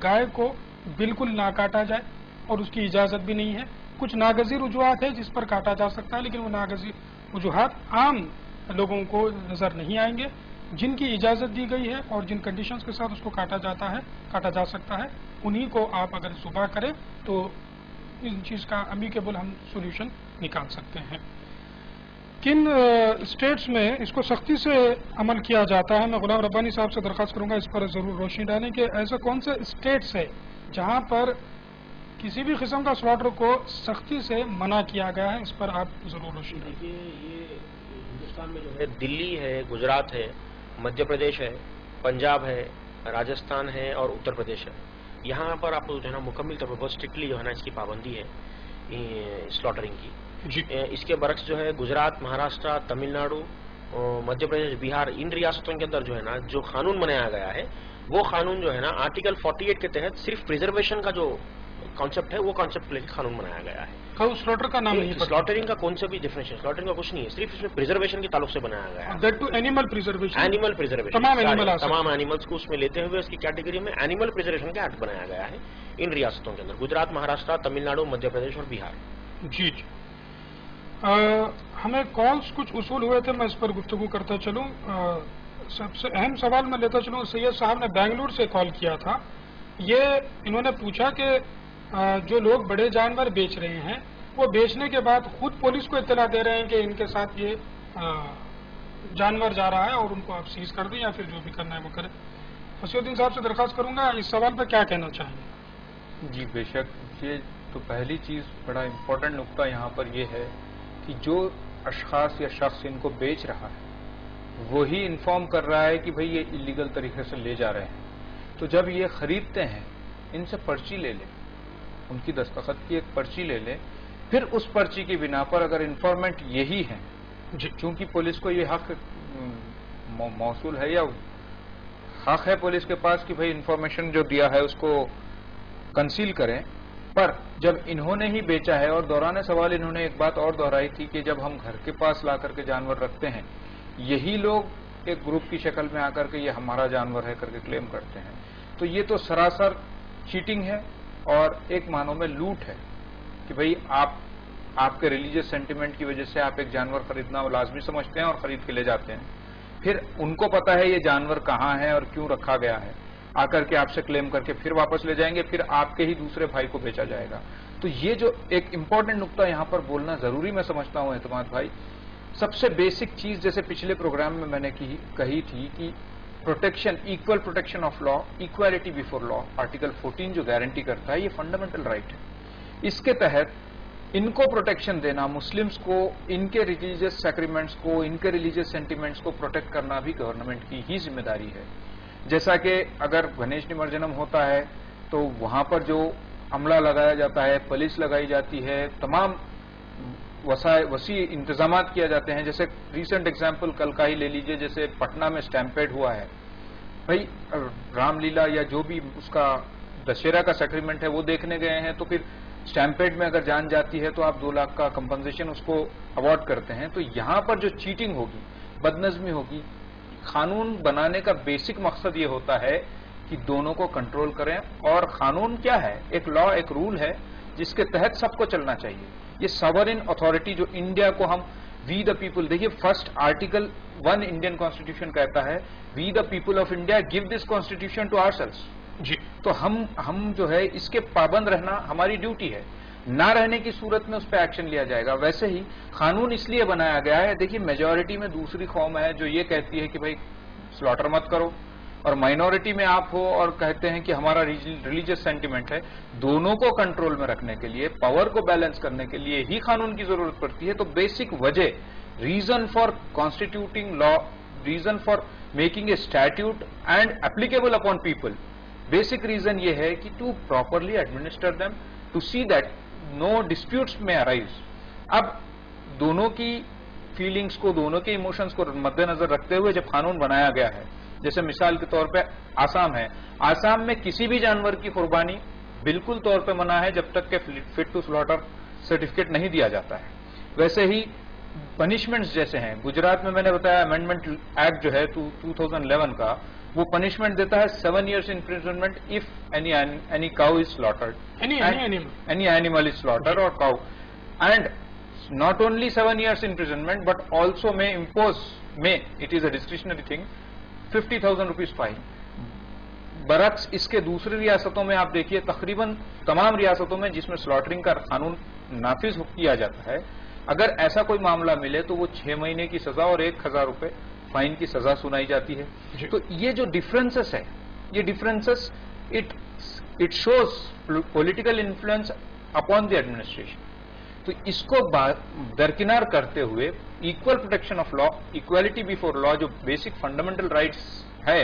گائے کو بالکل نہ کاٹا جائے اور اس کی اجازت بھی نہیں ہے. کچھ ناگزیر وجوہات ہیں جس پر کاٹا جا سکتا ہے لیکن وہ ناگزیر وجوہات عام لوگوں کو نظر نہیں آئیں گے. جن کی اجازت دی گئی ہے اور جن کنڈیشنز کے ساتھ اس کو کاٹا جا سکتا ہے انہی کو آپ اگر صبح کریں تو ان چیز کا امیکیبل ہم سولوشن نکال سکتے ہیں. کن اسٹیٹس میں اس کو سختی سے عمل کیا جاتا ہے؟ میں غلام ربانی صاحب سے درخواست کروں گا اس پر ضرور روشنی ڈالیں کہ ایسے کون سے اسٹیٹس ہے جہاں پر کسی بھی قسم کا سلاٹر کو سختی سے منع کیا گیا ہے. اس پر آپ ضرور روشنی ڈالیں. یہ ہندوستان میں جو ہے دلی ہے، گجرات ہے، مدھیہ پردیش ہے، پنجاب ہے، راجستھان ہے اور اتر پردیش ہے. یہاں پر آپ جو ہے نا مکمل طور پر بہت اسٹرکٹلی جو ہے نا اس کی پابندی ہے سلاٹرنگ کی. جی اس کے برعکس جو ہے گجرات، مہاراشٹر، تمل ناڈو، مدھیہ پردیش، بہار، ان ریاستوں کے اندر جو ہے نا جو قانون بنایا گیا ہے وہ قانون جو ہے نا آرٹیکل 48 کے تحت صرف پریزرویشن کا جو کانسیپٹ ہے وہ کانسیپٹ لے کے قانون بنایا گیا ہے. سلاٹر کا نام نہیں پڑتا. سلاٹرنگ کا کون سا بھی ڈیفینیشن سلاٹرنگ کا کچھ نہیں ہے، صرف اس میں پریزرویشن کے تعلق سے بنایا گیا ہے. That to animal preservation. Animal preservation تمام اینیملس کو اس میں لیتے ہوئے اس کی کیٹیگری میں اینیمل پریزرویشن کا ایکٹ بنایا گیا ہے ان ریاستوں کے اندر، گجرات، مہاراشٹر، تمل ناڈو، مدھیہ پردیش اور بہار. جی جی ہمیں کالز کچھ اصول ہوئے تھے، میں اس پر گفتگو کرتا چلوں. سب سے اہم سوال میں لیتا چلوں. سید صاحب نے بنگلور سے کال کیا تھا. انہوں نے پوچھا کہ جو لوگ بڑے جانور بیچ رہے ہیں وہ بیچنے کے بعد خود پولیس کو اطلاع دے رہے ہیں کہ ان کے ساتھ یہ جانور جا رہا ہے اور ان کو آپ سیز کر دیں یا پھر جو بھی کرنا ہے وہ کریں. فصیح الدین صاحب سے درخواست کروں گا اس سوال پہ کیا کہنا چاہیں گے؟ جی بے شک، یہ تو پہلی چیز بڑا امپورٹنٹ نقطہ یہاں پر یہ ہے کہ جو اشخاص یا شخص ان کو بیچ رہا ہے وہی انفارم کر رہا ہے کہ بھئی یہ اللیگل طریقے سے لے جا رہے ہیں. تو جب یہ خریدتے ہیں ان سے پرچی لے لیں، ان کی دستخط کی ایک پرچی لے لیں، پھر اس پرچی کی بنا پر اگر انفارمنٹ یہی ہیں، چونکہ پولیس کو یہ حق موصول ہے یا حق ہے پولیس کے پاس کہ بھئی انفارمیشن جو دیا ہے اس کو کنسیل کریں، پر جب انہوں نے ہی بیچا ہے. اور دوران سوال انہوں نے ایک بات اور دہرائی تھی کہ جب ہم گھر کے پاس لا کر کے جانور رکھتے ہیں یہی لوگ ایک گروپ کی شکل میں آ کر کے یہ ہمارا جانور ہے کر کے کلیم کرتے ہیں. تو یہ تو سراسر چیٹنگ ہے اور ایک معنوں میں لوٹ ہے کہ بھئی آپ کے ریلیجیس سینٹیمنٹ کی وجہ سے آپ ایک جانور خریدنا لازمی سمجھتے ہیں اور خرید کے لے جاتے ہیں. پھر ان کو پتا ہے یہ جانور کہاں ہے اور کیوں رکھا گیا ہے، آ کر کے آپ سے کلیم کر کے پھر واپس لے جائیں گے، پھر آپ کے ہی دوسرے بھائی کو بیچا جائے گا. تو یہ جو ایک امپورٹنٹ نقطہ یہاں پر بولنا ضروری میں سمجھتا ہوں اعتماد بھائی، سب سے بیسک چیز جیسے پچھلے پروگرام میں نے کہی تھی کہ protection, equal protection of law, equality before law, article 14 جو گارنٹی کرتا ہے یہ فنڈامنٹل رائٹ ہے. اس کے تحت ان کو پروٹیکشن دینا، مسلمز کو ان کے ریلیجیس سیکریمنٹس کو، ان کے ریلیجیس سینٹیمنٹس کو پروٹیکٹ کرنا بھی گورنمنٹ کی ہی ذمہ داری ہے. جیسا کہ اگر گنیش نمرجنم ہوتا ہے تو وہاں پر جو عملہ لگایا جاتا ہے، پولیس لگائی جاتی ہے، تمام وسیع انتظامات کیا جاتے ہیں. جیسے ریسنٹ ایگزامپل کل کا ہی لے لیجئے، جیسے پٹنہ میں اسٹیمپیڈ ہوا ہے. بھائی رام لیلا یا جو بھی اس کا دشہرا کا سیکریمنٹ ہے وہ دیکھنے گئے ہیں، تو پھر اسٹیمپیڈ میں اگر جان جاتی ہے تو آپ 2 لاکھ کا کمپنسیشن اس کو اوارڈ کرتے ہیں. تو یہاں پر جو چیٹنگ ہوگی، بدنظمی ہوگی، قانون بنانے کا بیسک مقصد یہ ہوتا ہے کہ دونوں کو کنٹرول کریں. اور قانون کیا ہے؟ ایک لا، ایک رول ہے جس کے تحت سب کو چلنا چاہیے. یہ ساورن اتھارٹی جو انڈیا کو ہم وی دا پیپل، دیکھیے فرسٹ آرٹیکل 1 انڈین کانسٹیٹیوشن کہتا ہے we the people of India gave this constitution to ourselves. جی تو ہم جو ہے اس کے پابند رہنا ہماری ڈیوٹی ہے. نہ رہنے کی صورت میں اس پہ ایکشن لیا جائے گا. ویسے ہی قانون اس لیے بنایا گیا ہے، دیکھیے میجورٹی میں دوسری قوم ہے جو یہ کہتی ہے کہ بھائی سلاٹر مت کرو، اور مائنورٹی میں آپ ہو اور کہتے ہیں کہ ہمارا ریلیجیس سینٹیمنٹ ہے. دونوں کو کنٹرول میں رکھنے کے لیے، پاور کو بیلنس کرنے کے لیے ہی قانون کی ضرورت پڑتی ہے. تو بیسک وجہ، reason for constituting law, reason for making a statute and applicable upon people, basic reason یہ ہے کہ to properly administer them, to see that no disputes میں ارائز. اب دونوں کی فیلنگز کو، دونوں کے ایموشنز کو مد نظر رکھتے ہوئے جب قانون بنایا گیا ہے، جیسے مثال کے طور پہ آسام ہے، آسام میں کسی بھی جانور کی قربانی بالکل طور پہ منع ہے جب تک کہ فٹ ٹو سلاٹر سرٹیفکیٹ نہیں دیا جاتا ہے. ویسے ہی پنشمنٹس جیسے ہیں، گجرات میں نے بتایا امینڈمنٹ ایکٹ جو ہے 2011 کا، وہ پنشمنٹ دیتا ہے 7 years imprisonment if any cow is slaughtered, any animal is slaughtered or cow, and not only 7 years imprisonment but also may it is a discretionary thing, 50,000 rupees fine. برعکس اس کے دوسری ریاستوں میں آپ دیکھیے، تقریباً تمام ریاستوں میں جس میں سلاٹرنگ کا قانون نافذ کیا جاتا ہے، اگر ایسا کوئی معاملہ ملے تو وہ 6 مہینے کی سزا اور 1,000 روپے فائن کی سزا سنائی جاتی ہے. تو یہ جو ڈفرینسز ہے، یہ differences it shows political influence upon the administration. تو اس کو درکنار کرتے ہوئے equal protection of law, equality before law, جو بیسک فنڈامنٹل رائٹس ہے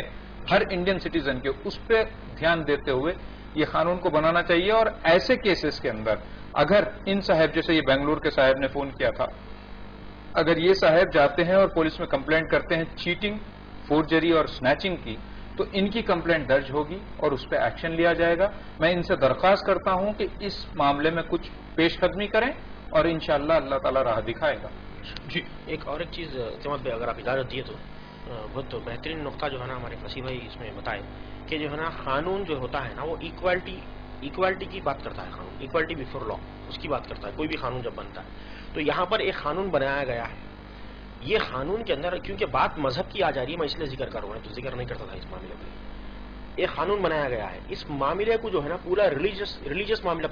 ہر انڈین سٹیزن کے، اس پہ دھیان دیتے ہوئے یہ قانون کو بنانا چاہیے. اور ایسے کیسز کے اندر اگر ان صاحب جیسے یہ بنگلور کے صاحب نے فون کیا تھا، اگر یہ صاحب جاتے ہیں اور پولیس میں کمپلینٹ کرتے ہیں چیٹنگ، فورجری اور سنیچنگ کی، تو ان کی کمپلینٹ درج ہوگی اور اس پہ ایکشن لیا جائے گا. میں ان سے درخواست کرتا ہوں کہ اس معاملے میں کچھ پیش قدمی کریں اور انشاءاللہ اللہ تعالیٰ راہ دکھائے گا. جی ایک اور ایک چیز اعتماد بھائی اگر آپ اجازت دیے تو بہت بہترین نقطہ جو ہے نا ہمارے فصیح بھائی اس میں بتائے کہ جو ہے نا قانون جو ہوتا ہے نا وہ ایکوالٹی کی بات کرتا ہے. قانون ایکوالٹی بیفور لا اس کی بات کرتا ہے کوئی بھی قانون جب بنتا ہے. تو یہاں پر ایک قانون بنایا گیا ہے. یہ قانون کے اندر کیونکہ بات مذہب کی آ جا رہی ہے میں اس لیے ذکر کر رہا ہوں تو ذکر نہیں کرتا تھا اس معاملے میں. ایک قانون بنایا گیا ہے اس معاملے کو جو ہے نا پورا ریلیجس معاملہ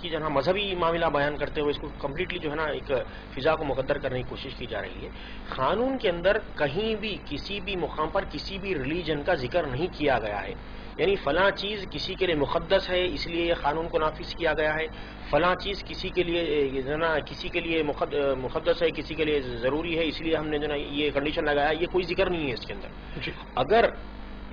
کی جو ہے نا مذہبی معاملہ بیان کرتے ہوئے اس کو کمپلیٹلی جو ہے نا ایک فضا کو مقدر کرنے کی کوشش کی جا رہی ہے. قانون کے اندر کہیں بھی کسی بھی مقام پر کسی بھی ریلیجن کا ذکر نہیں کیا گیا ہے. یعنی فلاں چیز کسی کے لیے مقدس ہے اس لیے یہ قانون کو نافذ کیا گیا ہے، فلاں چیز کسی کے لیے مقدس ہے کسی کے لیے ضروری ہے اس لیے ہم نے جو نا یہ کنڈیشن لگایا. یہ کوئی ذکر نہیں ہے اس کے اندر. اگر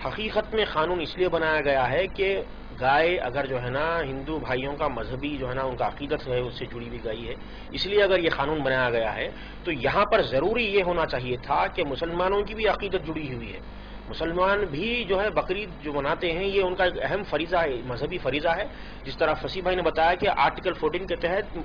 حقیقت میں قانون اس لیے بنایا گیا ہے کہ گائے اگر جو ہے نا ہندو بھائیوں کا مذہبی جو ہے نا ان کا عقیدت ہے اس سے جڑی ہوئی گئی ہے اس لیے اگر یہ قانون بنایا گیا ہے تو یہاں پر ضروری یہ ہونا چاہیے تھا کہ مسلمانوں کی بھی عقیدت جڑی ہوئی ہے. مسلمان بھی جو ہے بقرعید جو مناتے ہیں یہ ان کا ایک اہم فریضہ ہے، مذہبی فریضہ ہے. جس طرح فصیح بھائی نے بتایا کہ آرٹیکل 14 کے تحت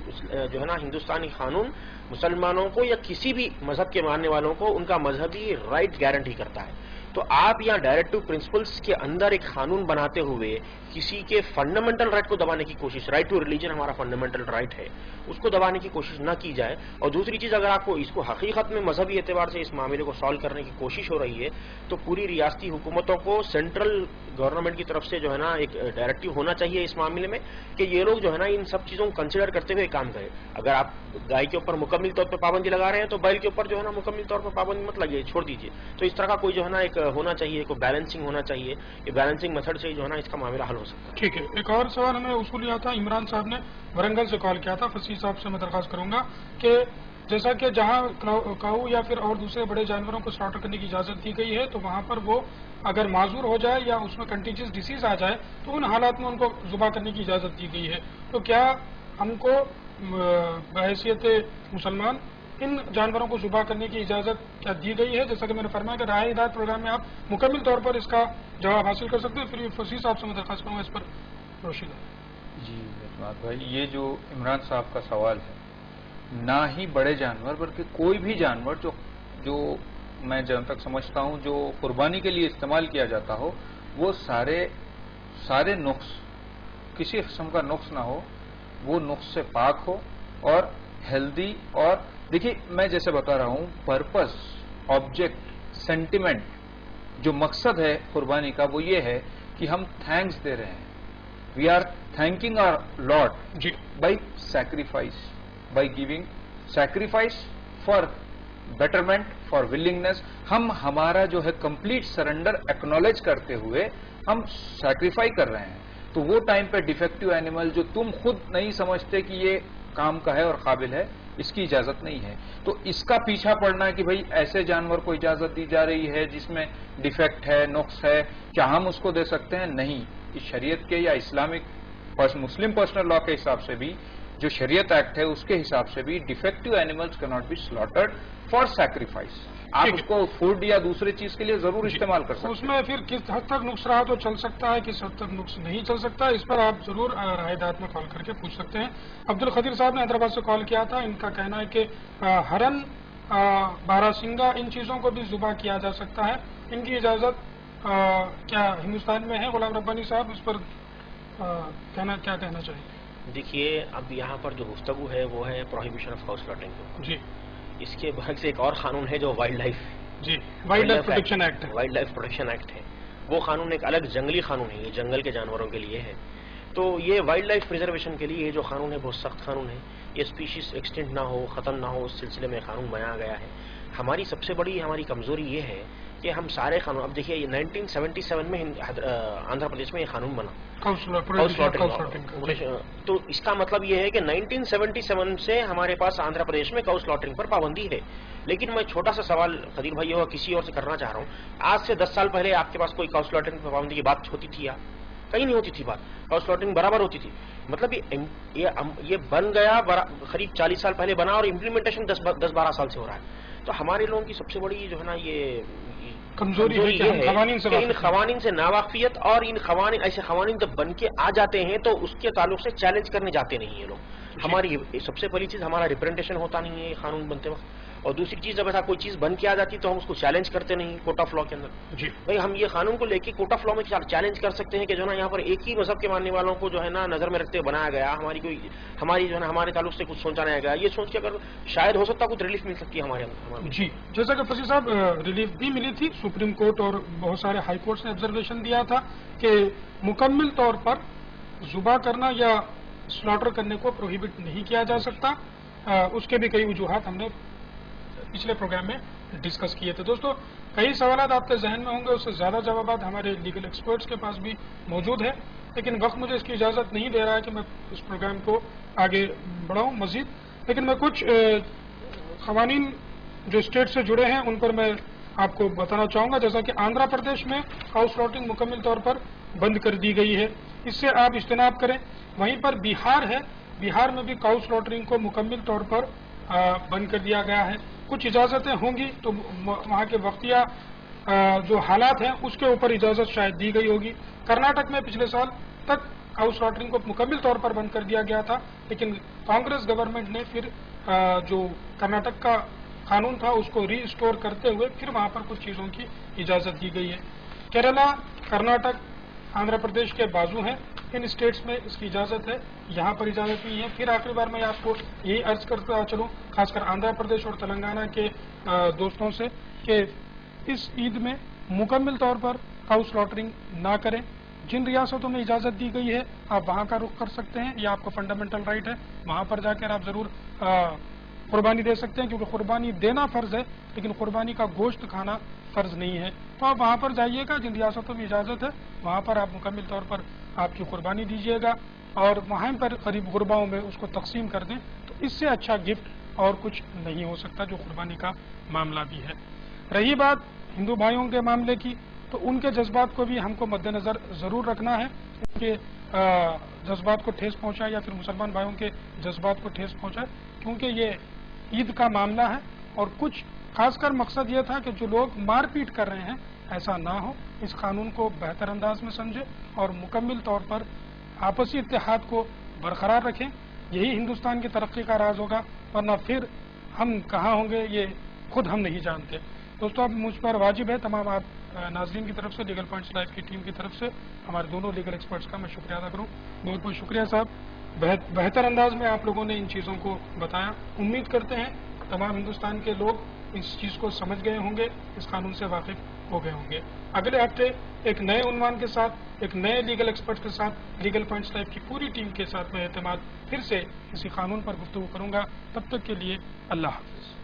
جو ہے نا ہندوستانی قانون مسلمانوں کو یا کسی بھی مذہب کے ماننے والوں کو ان کا مذہبی رائٹ گارنٹی کرتا ہے. تو آپ یہاں ڈائریکٹو پرنسپلس کے اندر ایک قانون بناتے ہوئے کسی کے فنڈامنٹل رائٹ کو دبانے کی کوشش، رائٹ ٹو ریلیجن ہمارا فنڈامنٹل رائٹ ہے، اس کو دبانے کی کوشش نہ کی جائے. اور دوسری چیز اگر آپ کو اس کو حقیقت میں مذہبی اعتبار سے اس معاملے کو سالو کرنے کی کوشش ہو رہی ہے تو پوری ریاستی حکومتوں کو سینٹرل گورنمنٹ کی طرف سے جو ہے نا ایک ڈائریکٹو ہونا چاہیے اس معاملے میں کہ یہ لوگ جو ہے نا ان سب چیزوں کو کنسیڈر کرتے ہوئے کام کریں. اگر آپ گائے کے اوپر مکمل طور پر پابندی لگا رہے ہیں تو بیل کے اوپر جو ہے نا مکمل طور پر پابندی مت لگائیے، چھوڑ دیجیے. تو اس طرح کا کوئی جو ہے نا ایک ہونا چاہیے، کوئی بیلنسنگ ہونا چاہیے. یہ بیلنسنگ میتھڈ سے جو ہے نا اس کا معاملہ حل ہو سکتا ہے. ٹھیک ہے. ایک اور سوال ہمیں وصول ہوا تھا، عمران صاحب نے ورنگل سے کال کیا تھا. فصیح صاحب سے میں درخواست کروں گا کہ جیسا کہ جہاں کاؤ یا پھر اور دوسرے بڑے جانوروں کو سلاٹر کرنے کی اجازت دی گئی ہے تو وہاں پر وہ اگر معذور ہو جائے یا اس میں کنٹیجس ڈیزیز آ جائے تو ان حالات میں ان کو ذبح کرنے کی اجازت دی گئی ہے. تو کیا ہم کو بحیثیت مسلمان ان جانوروں کو ذبح کرنے کی اجازت کیا دی گئی ہے؟ جیسا کہ میں نے فرمایا کہ رائے ہدایت پروگرام میں آپ مکمل طور پر اس کا جواب حاصل کر سکتے ہیں. پھر فصیح صاحب سے میں درخواست کروں گا اس پر روشنی ڈالیں. جی اعتماد بھائی، یہ جو عمران صاحب کا سوال ہے، نہ ہی بڑے جانور بلکہ کوئی بھی جانور جو میں جہاں تک سمجھتا ہوں جو قربانی کے لیے استعمال کیا جاتا ہو وہ سارے نقص، کسی قسم کا نقص نہ ہو، وہ نقص سے پاک ہو اور ہیلدی. اور دیکھیے میں جیسے بتا رہا ہوں پرپز، آبجیکٹ، سینٹیمنٹ، جو مقصد ہے قربانی کا وہ یہ ہے کہ ہم تھینکس دے رہے ہیں. We are thanking our lord by sacrifice, by giving sacrifice for betterment, for willingness. ہم ہمارا جو ہے کمپلیٹ سرنڈر ایکنالج کرتے ہوئے ہم سیکریفائی کر رہے ہیں. تو وہ ٹائم پہ ڈیفیکٹو اینیمل جو تم خود نہیں سمجھتے کہ یہ کام کا ہے اور قابل ہے، اس کی اجازت نہیں ہے. تو اس کا پیچھا پڑنا ہے کہ بھئی ایسے جانور کو اجازت دی جا رہی ہے جس میں ڈیفیکٹ ہے، نقص ہے، کیا ہم اس کو دے سکتے ہیں؟ نہیں. اس شریعت کے یا اسلامک مسلم پرسنل لا کے حساب سے بھی، جو شریعت ایکٹ ہے اس کے حساب سے بھی، ڈیفیکٹو اینیملز کی not be slaughtered for sacrifice. آپ اس کو فوڈ یا دوسری چیز کے لیے ضرور استعمال کر سکتے ہیں. اس میں پھر کس حد تک نقص رہا تو چل سکتا ہے، کس حد تک نقص نہیں چل سکتا، اس پر آپ ضرور رائے ہدایت میں کال کر کے پوچھ سکتے ہیں. عبدالقدیر صاحب نے حیدرآباد سے کال کیا تھا. ان کا کہنا ہے کہ ہرن، باراسنگا، ان چیزوں کو بھی ذبح کیا جا سکتا ہے. ان کی اجازت کیا ہندوستان میں ہے؟ غلام ربانی صاحب اس پر کیا کہنا چاہیے؟ دیکھیے اب یہاں پر جو گفتگو ہے وہ ہے پروہیبیشن آف کاؤ سلاٹرنگ. جی. اس کے برعکس ایک اور قانون ہے جو وائلڈ لائف پروٹیکشن ایکٹ ہے. وائلڈ لائف پروٹیکشن ایکٹ ہے. وہ قانون ایک الگ جنگلی قانون ہے، یہ جنگل کے جانوروں کے لیے ہے. تو یہ وائلڈ لائف پریزرویشن کے لیے یہ جو قانون ہے بہت سخت قانون ہے. یہ اسپیشیز ایکسٹینٹ نہ ہو، ختم نہ ہو، اس سلسلے میں قانون بنایا گیا ہے. ہماری سب سے بڑی کمزوری یہ ہے کہ ہم سارے قانون، اب دیکھیے 1977 میں آندھرا پردیش میں یہ قانون بنا تو اس کا مطلب یہ ہے کہ 1977 سے ہمارے پاس آندھرا پردیش میں کاؤ سلاٹرنگ پر پابندی ہے. لیکن میں چھوٹا سا سوال قدیر بھائی اور کسی اور سے کرنا چاہ رہا ہوں، آج سے 10 سال پہلے آپ کے پاس کوئی کاؤ سلاٹرنگ پر پابندی کی بات ہوتی تھی؟ کہیں نہیں ہوتی تھی بات، کاؤ سلاٹرنگ برابر ہوتی تھی. مطلب یہ بن گیا قریب 40 سال پہلے بنا اور امپلیمنٹیشن 10-12 سال سے ہو رہا ہے. تو ہمارے لوگوں کی سب سے بڑی جو ہے نا یہ کمزوری ہے کہ ان قوانین سے ناواقفیت، اور ان قوانین ایسے قوانین جب بن کے آ جاتے ہیں تو اس کے تعلق سے چیلنج کرنے جاتے نہیں ہیں لوگ. ہماری سب سے پہلی چیز ہمارا ریپرزنٹیشن ہوتا نہیں ہے یہ قانون بنتے وقت، اور دوسری چیز جب ایسا کوئی چیز بن کے آ جاتی تو ہم اس کو چیلنج کرتے نہیں کورٹ آف لا کے اندر. جی بھائی ہم یہ قانون کو لے کے کورٹ آف لا میں چیلنج کر سکتے ہیں کہ جو ہے نا یہاں پر ایک ہی مذہب کے ماننے والوں کو جو ہے نا نظر میں رکھتے ہوئے بنایا گیا، ہماری جو ہے نا ہمارے تعلق سے کچھ سوچا نہیں گیا، یہ سوچ کے اگر شاید ہو سکتا کچھ ریلیف مل سکتی ہے ہمارے اندر. جی جیسا کہ فصیح صاحب ریلیف بھی ملی تھی، سپریم کورٹ اور بہت سارے ہائی کورٹس نے آبزرویشن دیا تھا کہ مکمل طور پر ذبح کرنا یا سلاٹر کرنے کو پروہیبٹ نہیں کیا جا سکتا. اس کے بھی کئی وجوہات ہم نے پچھلے پروگرام میں ڈسکس کیے تھے. دوستو کئی سوالات آپ کے ذہن میں ہوں گے، اس سے زیادہ جوابات ہمارے لیگل ایکسپرٹس کے پاس بھی موجود ہے، لیکن وقت مجھے اس کی اجازت نہیں دے رہا ہے کہ میں اس پروگرام کو آگے بڑھاؤں مزید. لیکن میں کچھ قوانین جو اسٹیٹ سے جڑے ہیں ان پر میں آپ کو بتانا چاہوں گا. جیسا کہ آندھرا پردیش میں کاؤ سلاٹرنگ مکمل طور پر بند کر دی گئی ہے، اس سے آپ اجتناب کریں. وہیں پر بہار ہے، بہار میں بھی کاؤ سلاٹرنگ کو مکمل طور پر بند کر دیا گیا ہے. کچھ اجازتیں ہوں گی تو وہاں کے وقتیہ جو حالات ہیں اس کے اوپر اجازت شاید دی گئی ہوگی. کرناٹک میں پچھلے سال تک کاؤ سلاٹرنگ کو مکمل طور پر بند کر دیا گیا تھا، لیکن کانگریس گورنمنٹ نے پھر جو کرناٹک کا قانون تھا اس کو ری اسٹور کرتے ہوئے پھر وہاں پر کچھ چیزوں کی اجازت دی گئی ہے. کیرلا، کرناٹک، آندھرا پردیش کے بازو ہیں، ان اسٹیٹس میں اس کی اجازت ہے، یہاں پر اجازت نہیں ہے. پھر آخری بار میں آپ کو یہی عرض کرتا چلوں خاص کر آندھرا پردیش اور تلنگانہ کے دوستوں سے کہ اس عید میں مکمل طور پر کاؤ سلاٹرنگ نہ کریں. جن ریاستوں میں اجازت دی گئی ہے آپ وہاں کا رخ کر سکتے ہیں، یہ آپ کو فنڈامنٹل رائٹ ہے، وہاں پر جا کر آپ ضرور قربانی دے سکتے ہیں، کیونکہ قربانی دینا فرض ہے لیکن قربانی کا گوشت کھانا فرض نہیں ہے. تو آپ وہاں پر جائیے گا، جن ریاستوں میں اجازت ہے وہاں پر آپ مکمل طور پر آپ کی قربانی دیجیے گا اور وہاں پر قریب غرباؤں میں اس کو تقسیم کر دیں. تو اس سے اچھا گفٹ اور کچھ نہیں ہو سکتا جو قربانی کا معاملہ بھی ہے. رہی بات ہندو بھائیوں کے معاملے کی، تو ان کے جذبات کو بھی ہم کو مد نظر ضرور رکھنا ہے، کہ جذبات کو ٹھیس پہنچائے یا پھر مسلمان بھائیوں کے جذبات کو ٹھیس پہنچائے، کیونکہ یہ عید کا معاملہ ہے. اور کچھ خاص کر مقصد یہ تھا کہ جو لوگ مار پیٹ کر رہے ہیں ایسا نہ ہو، اس قانون کو بہتر انداز میں سمجھے اور مکمل طور پر آپسی اتحاد کو برقرار رکھیں. یہی ہندوستان کی ترقی کا راز ہوگا، ورنہ پھر ہم کہاں ہوں گے یہ خود ہم نہیں جانتے. دوستو اب مجھ پر واجب ہے تمام آپ ناظرین کی طرف سے، لیگل پوائنٹس لائیو کی ٹیم کی طرف سے ہمارے دونوں لیگل ایکسپرٹس کا میں شکریہ ادا کروں. بہت بہت شکریہ صاحب، بہتر انداز میں آپ لوگوں نے ان چیزوں کو بتایا. امید کرتے ہیں تمام ہندوستان کے لوگ اس چیز کو سمجھ گئے ہوں گے، اس قانون سے واقف ہو گئے ہوں گے. اگلے ہفتے ایک نئے عنوان کے ساتھ، ایک نئے لیگل ایکسپرٹ کے ساتھ، لیگل پوائنٹس لائیو کی پوری ٹیم کے ساتھ میں اعتماد پھر سے اسی قانون پر گفتگو کروں گا. تب تک کے لیے اللہ حافظ.